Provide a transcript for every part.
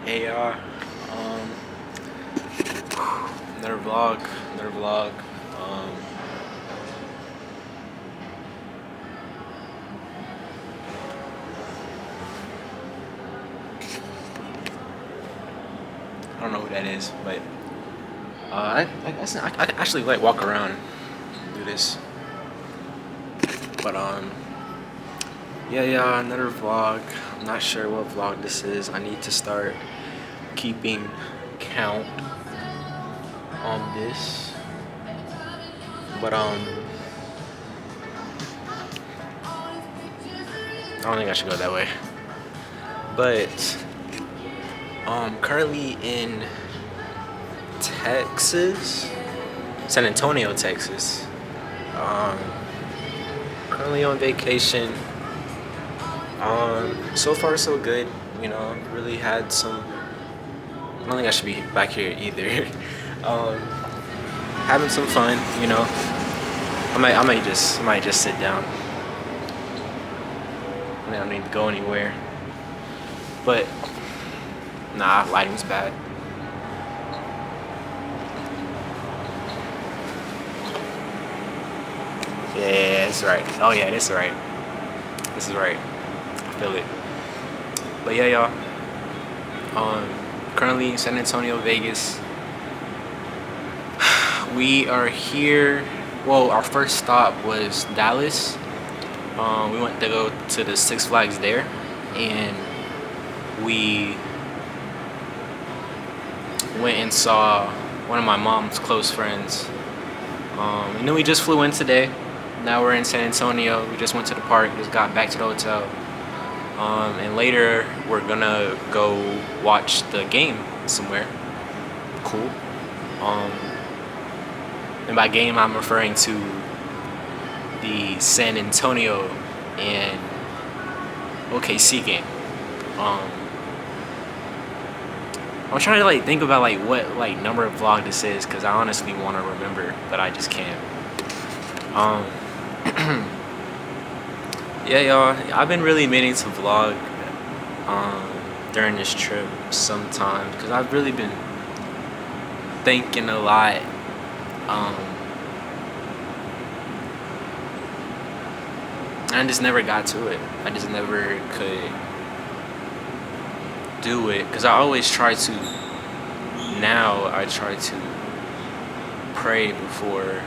Hey um, another vlog. Um, I don't know who that is, but I can actually like walk around and do this. But yeah, another vlog. I'm not sure what vlog this is. I need to start keeping count on this. But I don't think I should go that way. But currently in Texas, San Antonio, Texas. Um, Currently on vacation. So far so good. You know, really had some. I don't think I should be back here either. um, Having some fun. You know, I might just sit down. I don't need to go anywhere. But nah, lighting's bad. Yeah, that's right. Oh yeah, that's right. This is right. I feel it. But yeah, y'all. Currently in San Antonio, Vegas. We are here. Well, our first stop was Dallas. We went to go to the Six Flags there, and we went and saw one of my mom's close friends. And then we just flew in today. Now we're in San Antonio. We just went to the park, just got back to the hotel. And later we're gonna go watch the game somewhere. Cool. Um, and by game, I'm referring to the San Antonio and OKC game. Um, I'm trying to like think about like what like number of vlog this is because I honestly want to remember, but I just can't. Um, yeah, y'all. I've been really meaning to vlog during this trip sometime because I've really been thinking a lot. Um, I just never got to it. I just never could do it because I always try to. Now I try to pray before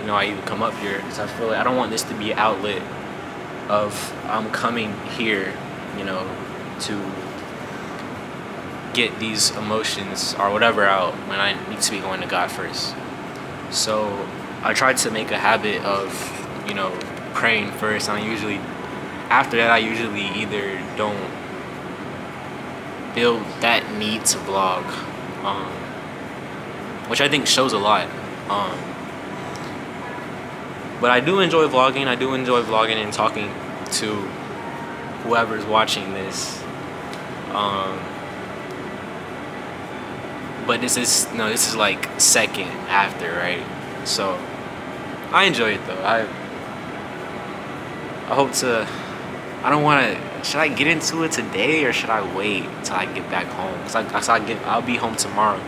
I even come up here because I feel like I don't want this to be an outlet of I'm coming here, to get these emotions or whatever out when I need to be going to God first. So I try to make a habit of, praying first. And after that, I usually either don't feel that need to vlog, which I think shows a lot. But I do enjoy vlogging. I do enjoy vlogging and talking to whoever's watching this. But this is like second after, right? So I enjoy it though. I hope to. I don't want to. Should I get into it today or should I wait till I get back home? I'll be home tomorrow.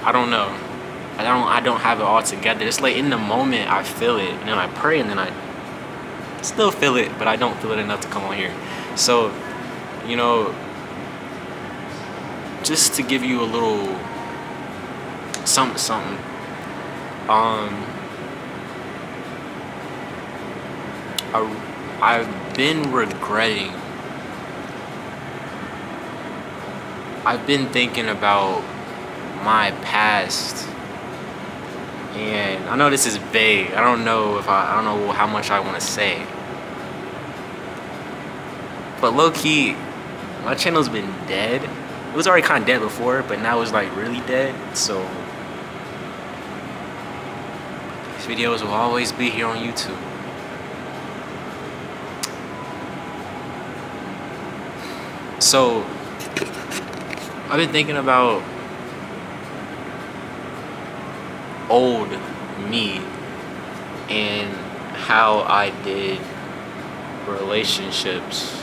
I don't know. I don't have it all together. It's like in the moment I feel it, and then I pray, and then I still feel it, but I don't feel it enough to come on here. So, just to give you a little something. I've been regretting. I've been thinking about my past, and I know this is vague. I don't know how much I want to say, but low key, my channel's been dead. It was already kind of dead before, but now it's like really dead. So these videos will always be here on YouTube. So I've been thinking about old me and how I did relationships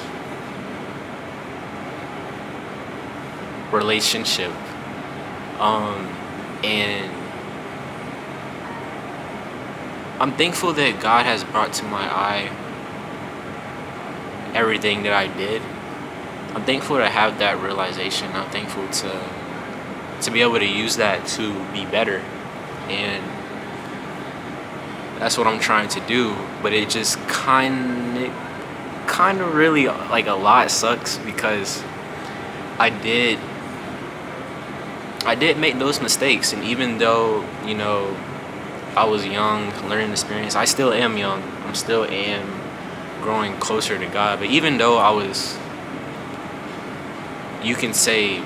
relationship. And I'm thankful that God has brought to my eye everything that I did. I'm thankful to have that realization. I'm thankful to be able to use that to be better. And that's what I'm trying to do. But it just kind of really, like, a lot sucks because I did make those mistakes. And even though, I was young, learning experience, I still am young. I'm still am growing closer to God. But even though I was, you can say,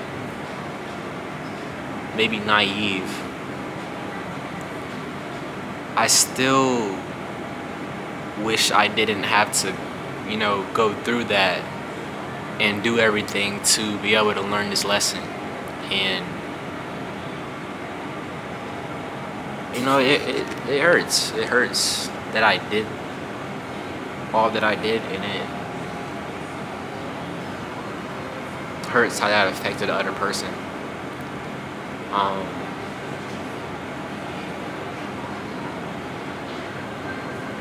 maybe naive, I still wish I didn't have to, go through that and do everything to be able to learn this lesson. And it hurts. It hurts that I did all that I did, and it hurts how that affected the other person.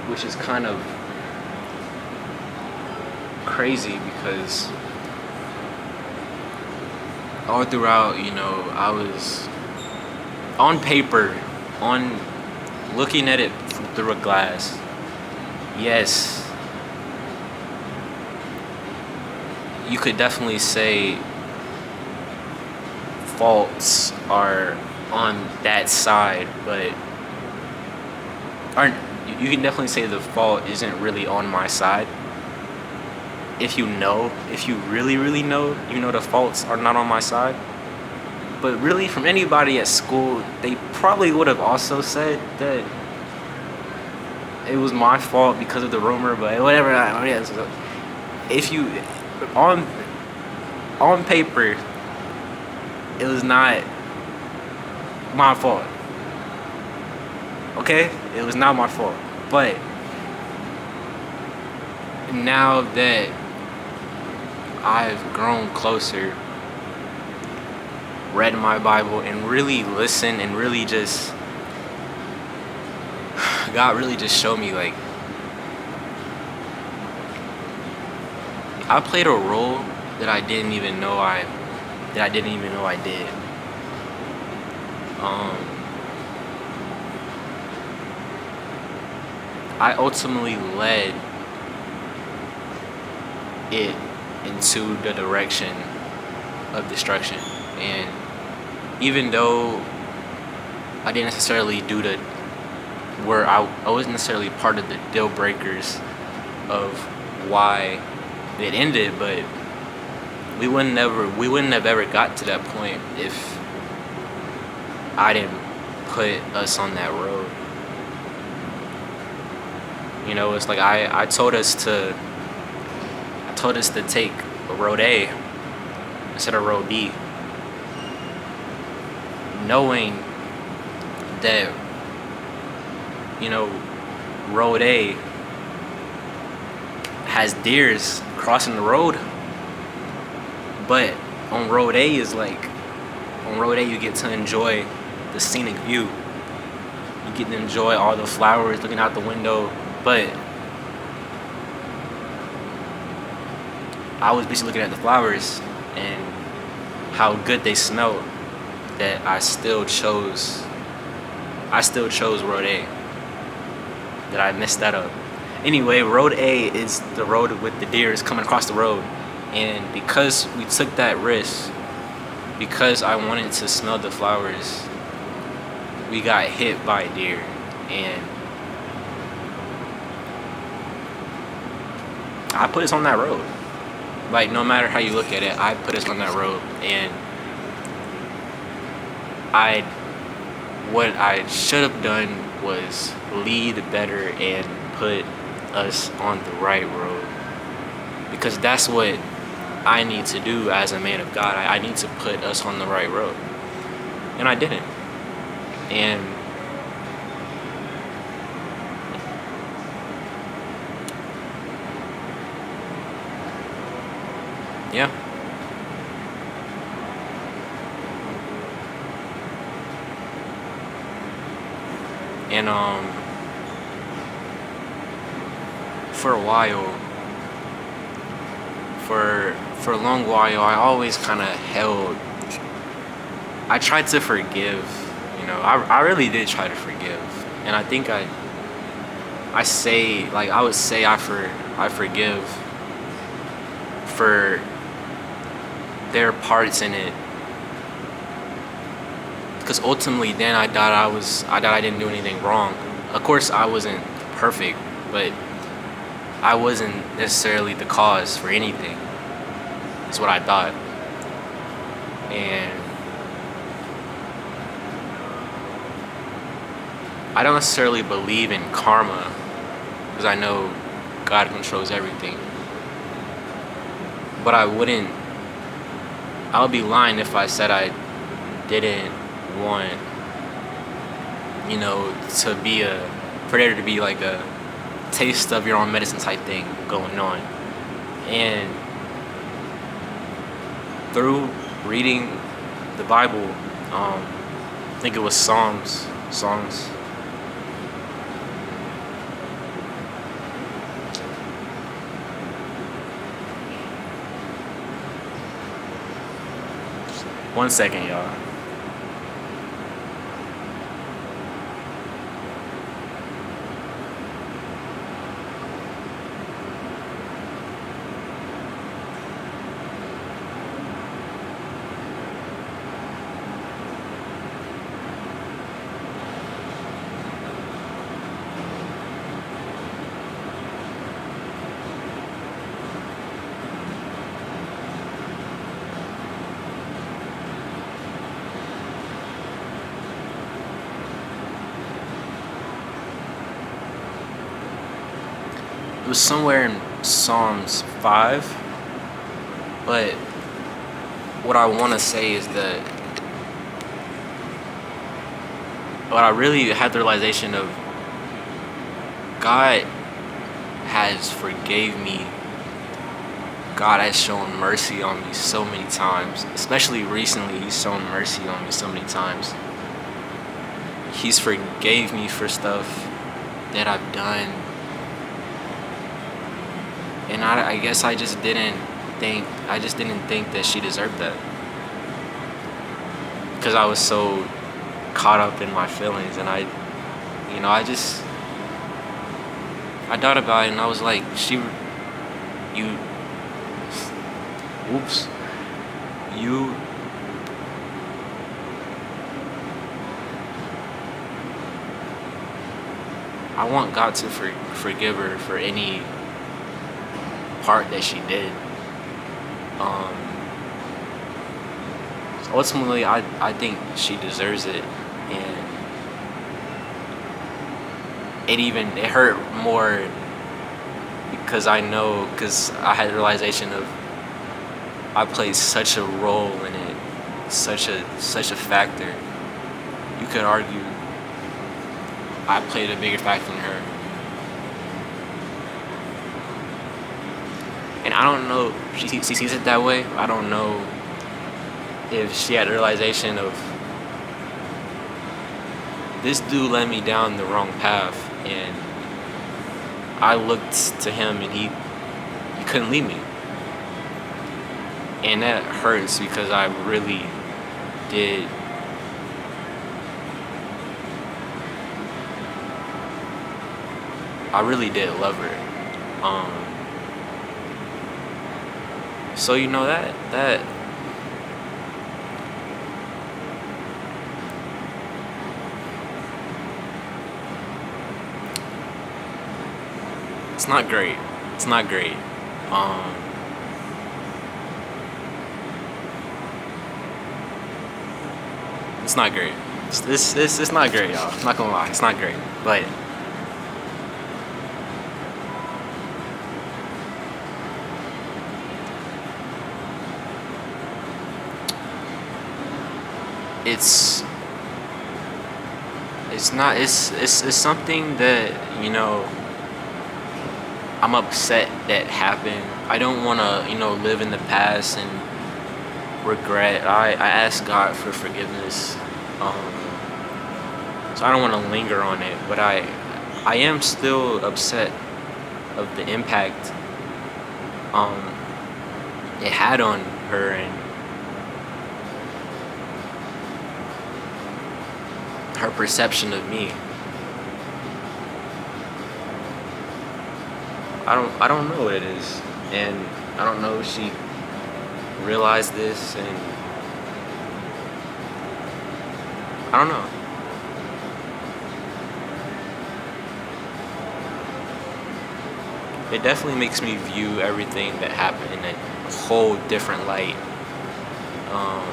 Which is kind of crazy because all throughout, I was on paper, on looking at it through a glass. Yes, you could definitely say faults are on that side, but aren't. You can definitely say the fault isn't really on my side. If you really, really know, the faults are not on my side. But really, from anybody at school, they probably would have also said that it was my fault because of the rumor. But whatever. If you on paper, it was not my fault. Okay? It was not my fault. But now that I've grown closer, read my Bible, and really listened, and really just, God really just showed me, like, I played a role that I didn't even know I did. I ultimately led it into the direction of destruction. And even though I didn't necessarily do where I wasn't necessarily part of the deal breakers of why it ended, but we wouldn't have ever got to that point if I didn't put us on that road. It's like I told us to take road A instead of road B, knowing that road A has deers crossing the road, but on road A you get to enjoy the scenic view. You get to enjoy all the flowers looking out the window. But I was basically looking at the flowers and how good they smelled, that I still chose road A. That I messed that up. Anyway, road A is the road with the deers coming across the road. And because we took that risk, because I wanted to smell the flowers, we got hit by a deer. And I put us on that road. Like, no matter how you look at it, I put us on that road. And what I should have done was lead better and put us on the right road. Because that's what I need to do as a man of God. I need to put us on the right road. And I didn't. And yeah. And for a while, for a long while, I always kind of held. I tried to forgive. I really did try to forgive, and I think I would say I forgive for their parts in it, because ultimately then I thought I didn't do anything wrong. Of course I wasn't perfect, but I wasn't necessarily the cause for anything. That's what I thought. And I don't necessarily believe in karma, because I know God controls everything. But I would be lying if I said I didn't want, to be for there to be like a taste of your own medicine type thing going on. And through reading the Bible, I think it was Psalms. One second, y'all. It was somewhere in Psalms 5, but what I want to say is that what I really had the realization of, God has forgave me. God has shown mercy on me so many times, especially recently. He's shown mercy on me so many times. He's forgave me for stuff that I've done. And I guess I just didn't think that she deserved that, because I was so caught up in my feelings. And I thought about it, and I was like, I want God to forgive her for any part that she did. Ultimately, I think she deserves it, and it hurt more because I had the realization of I played such a role in it, such a factor. You could argue I played a bigger factor than her. And I don't know if she sees it that way. I don't know if she had the realization of, this dude led me down the wrong path, and I looked to him, and he couldn't leave me. And that hurts, because I really did. I really did love her. So that it's not great. It's not great. It's not great. It's not great, y'all. I'm not gonna lie. It's not great, but it's something that I'm upset that happened. I don't want to live in the past and regret. I ask God for forgiveness, So I don't want to linger on it, but I am still upset of the impact um it had on her and her perception of me. I don't know what it is, and I don't know if she realized this, and I don't know. It definitely makes me view everything that happened in a whole different light. Um,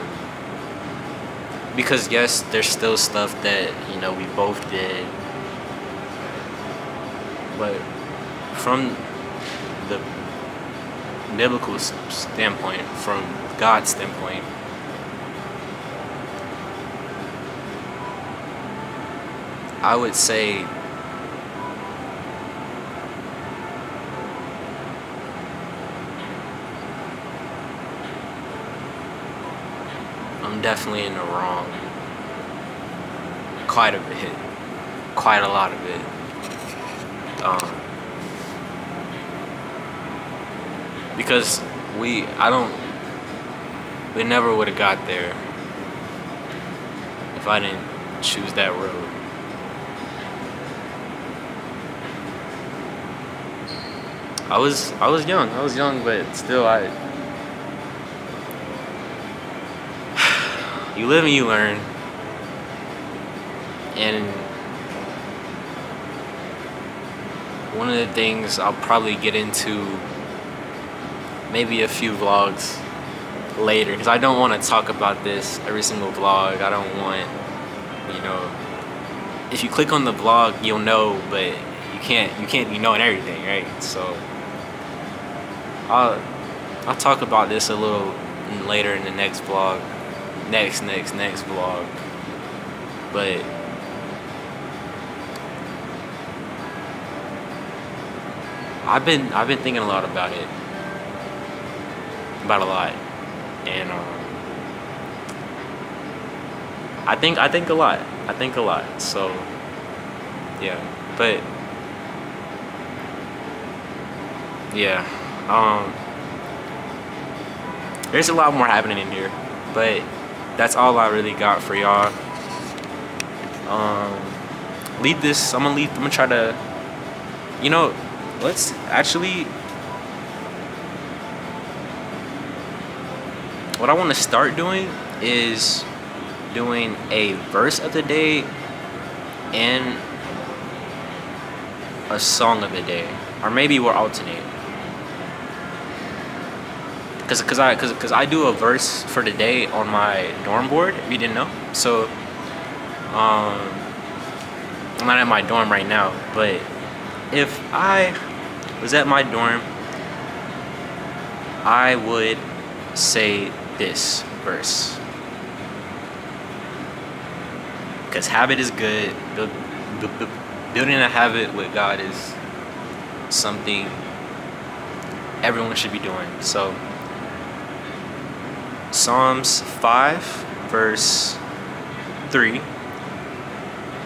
because yes, there's still stuff that we both did, but from the biblical standpoint, from God's standpoint, I would say I'm definitely in the wrong. Quite a bit. Quite a lot of it. Because we never would have got there if I didn't choose that road. I was young, but still you live and you learn, and one of the things I'll probably get into maybe a few vlogs later, because I don't want to talk about this every single vlog. I don't want, if you click on the vlog, you'll know, but you can't be knowing everything, right? So I'll talk about this a little later in the next vlog, next vlog, but I've been thinking a lot about it, about a lot, and I think a lot. I think a lot. So yeah, but yeah, there's a lot more happening in here, but that's all I really got for y'all. Lead this. I'm gonna try to, let's actually. What I want to start doing is doing a verse of the day and a song of the day, or maybe we'll alternate. Cause I do a verse for the day on my dorm board. If you didn't know, so I'm not at my dorm right now, but if I was at my dorm, I would say this verse. Because habit is good. Building a habit with God is something everyone should be doing. So, Psalms 5, verse 3.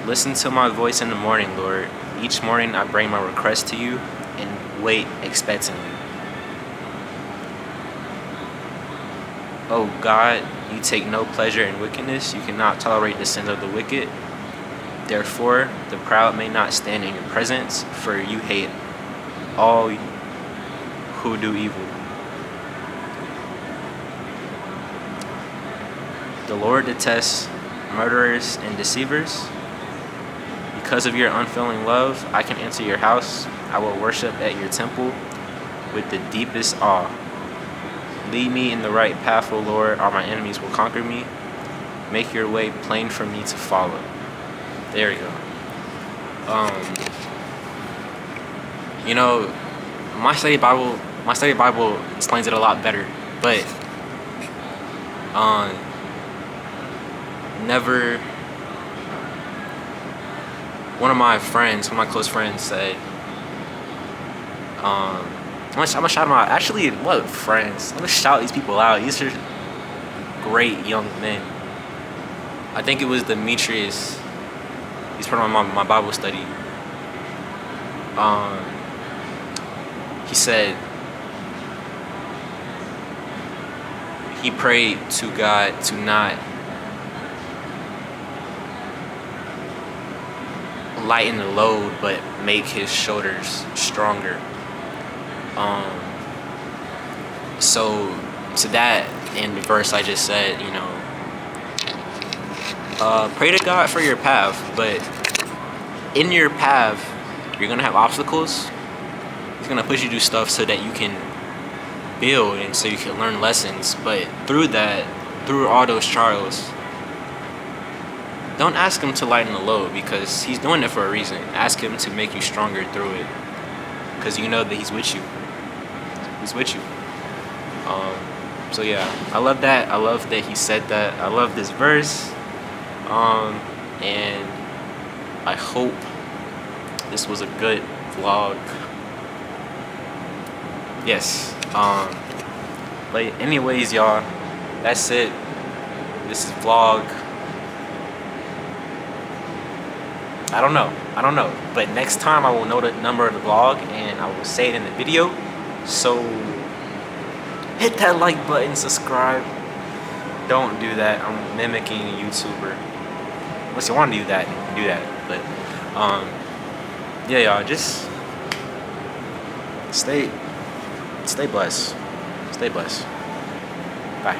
Listen to my voice in the morning, Lord. Each morning I bring my request to you and wait expectantly. Oh God, you take no pleasure in wickedness. You cannot tolerate the sins of the wicked. Therefore, the proud may not stand in your presence, for you hate all who do evil. The Lord detests murderers and deceivers. Because of your unfailing love, I can enter your house. I will worship at your temple with the deepest awe. Lead me in the right path, O Lord, or my enemies will conquer me. Make your way plain for me to follow. There we go. My study Bible explains it a lot better, but never. One of my close friends said, I'm gonna shout them out. Actually, what friends? I'm gonna shout these people out. These are great young men. I think it was Demetrius He's part of my Bible study. He said he prayed to God to not lighten the load, but make his shoulders stronger. So to that, in the verse I just said, you know, pray to God for your path, but in your path, you're gonna have obstacles. He's gonna push you to do stuff so that you can build and so you can learn lessons. But through that, through all those trials, don't ask him to lighten the load, because he's doing it for a reason. Ask him to make you stronger through it, because you know that he's with you. He's with you. So yeah, I love that. I love that he said that. I love this verse. And I hope this was a good vlog. Yes. But anyways, y'all, that's it. This is vlog. I don't know. But next time I will know the number of the vlog and I will say it in the video. So hit that like button, subscribe. Don't do that. I'm mimicking a YouTuber. Unless you want to do that, do that. But yeah, y'all, just stay blessed. Stay blessed. Bye.